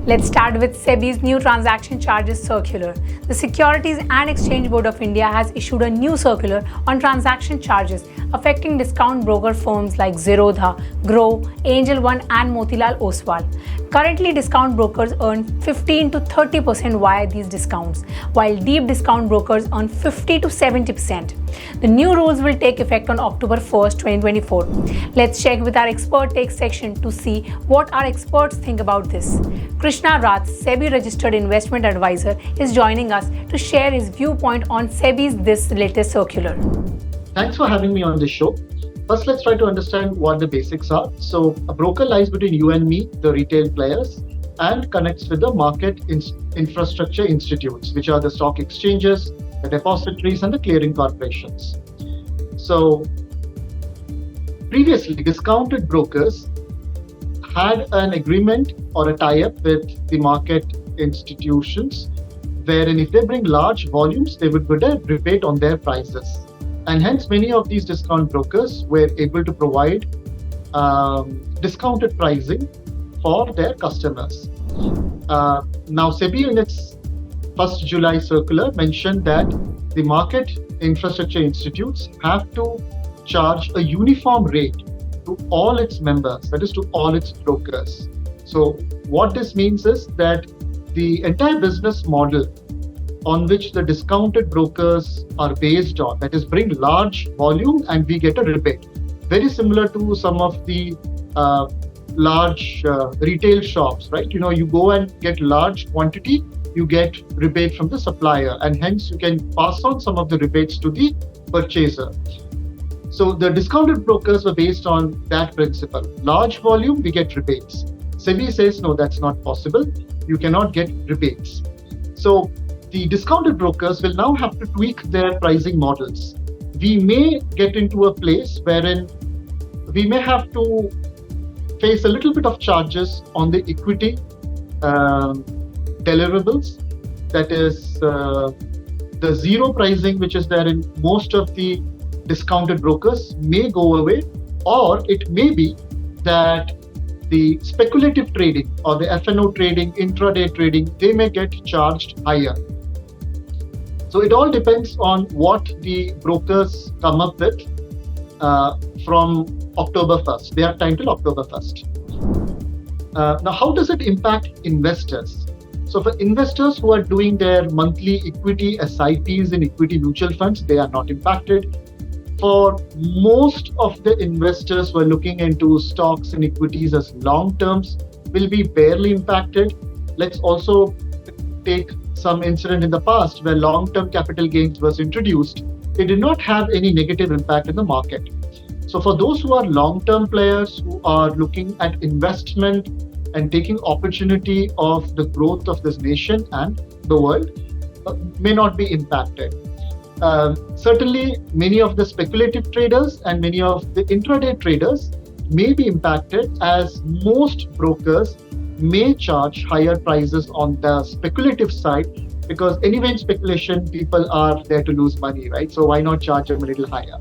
Let's start with SEBI's new transaction charges circular. The Securities and Exchange Board of India has issued a new circular on transaction charges affecting discount broker firms like Zerodha, Grow, Angel One and Motilal Oswal. Currently, discount brokers earn 15 to 30% via these discounts, while deep discount brokers earn 50 to 70%. The new rules will take effect on October 1st, 2024. Let's check with our expert takes section to see what our experts think about this. Krishna, Rath, SEBI registered investment advisor, is joining us to share his viewpoint on SEBI's this latest circular. Thanks for having me on this show. First, let's try to understand what the basics are. So, a broker lies between you and me, the retail players, and connects with the market infrastructure institutes, which are the stock exchanges, the depositories, and the clearing corporations. So, previously, discounted brokers had an agreement or a tie-up with the market institutions, wherein if they bring large volumes, they would get a rebate on their prices. And hence, many of these discount brokers were able to provide discounted pricing for their customers. Now, SEBI in its 1st July circular mentioned that the market infrastructure institutes have to charge a uniform rate to all its members, that is to all its brokers. So what this means is that the entire business model on which the discounted brokers are based on, that is bring large volume and we get a rebate. Very similar to some of the large retail shops, right? You go and get large quantity, you get rebate from the supplier, and hence you can pass on some of the rebates to the purchaser. So the discounted brokers were based on that principle. Large volume, we get rebates. SEBI says, no, that's not possible. You cannot get rebates. So the discounted brokers will now have to tweak their pricing models. We may get into a place wherein we may have to face a little bit of charges on the equity deliverables. That is the zero pricing, which is there in most of the discounted brokers, may go away, or it may be that the speculative trading or the F&O trading, intraday trading, they may get charged higher. So it all depends on what the brokers come up with from October 1st. They have time till October 1st. Now, how does it impact investors? So for investors who are doing their monthly equity SIPs in equity mutual funds, they are not impacted. For most of the investors who are looking into stocks and equities as long terms, will be barely impacted. Let's also take some incident in the past where long-term capital gains was introduced. It did not have any negative impact in the market. So for those who are long-term players who are looking at investment and taking opportunity of the growth of this nation and the world, may not be impacted. Certainly, many of the speculative traders and many of the intraday traders may be impacted, as most brokers may charge higher prices on the speculative side, because anyway in speculation, people are there to lose money, right? So why not charge them a little higher?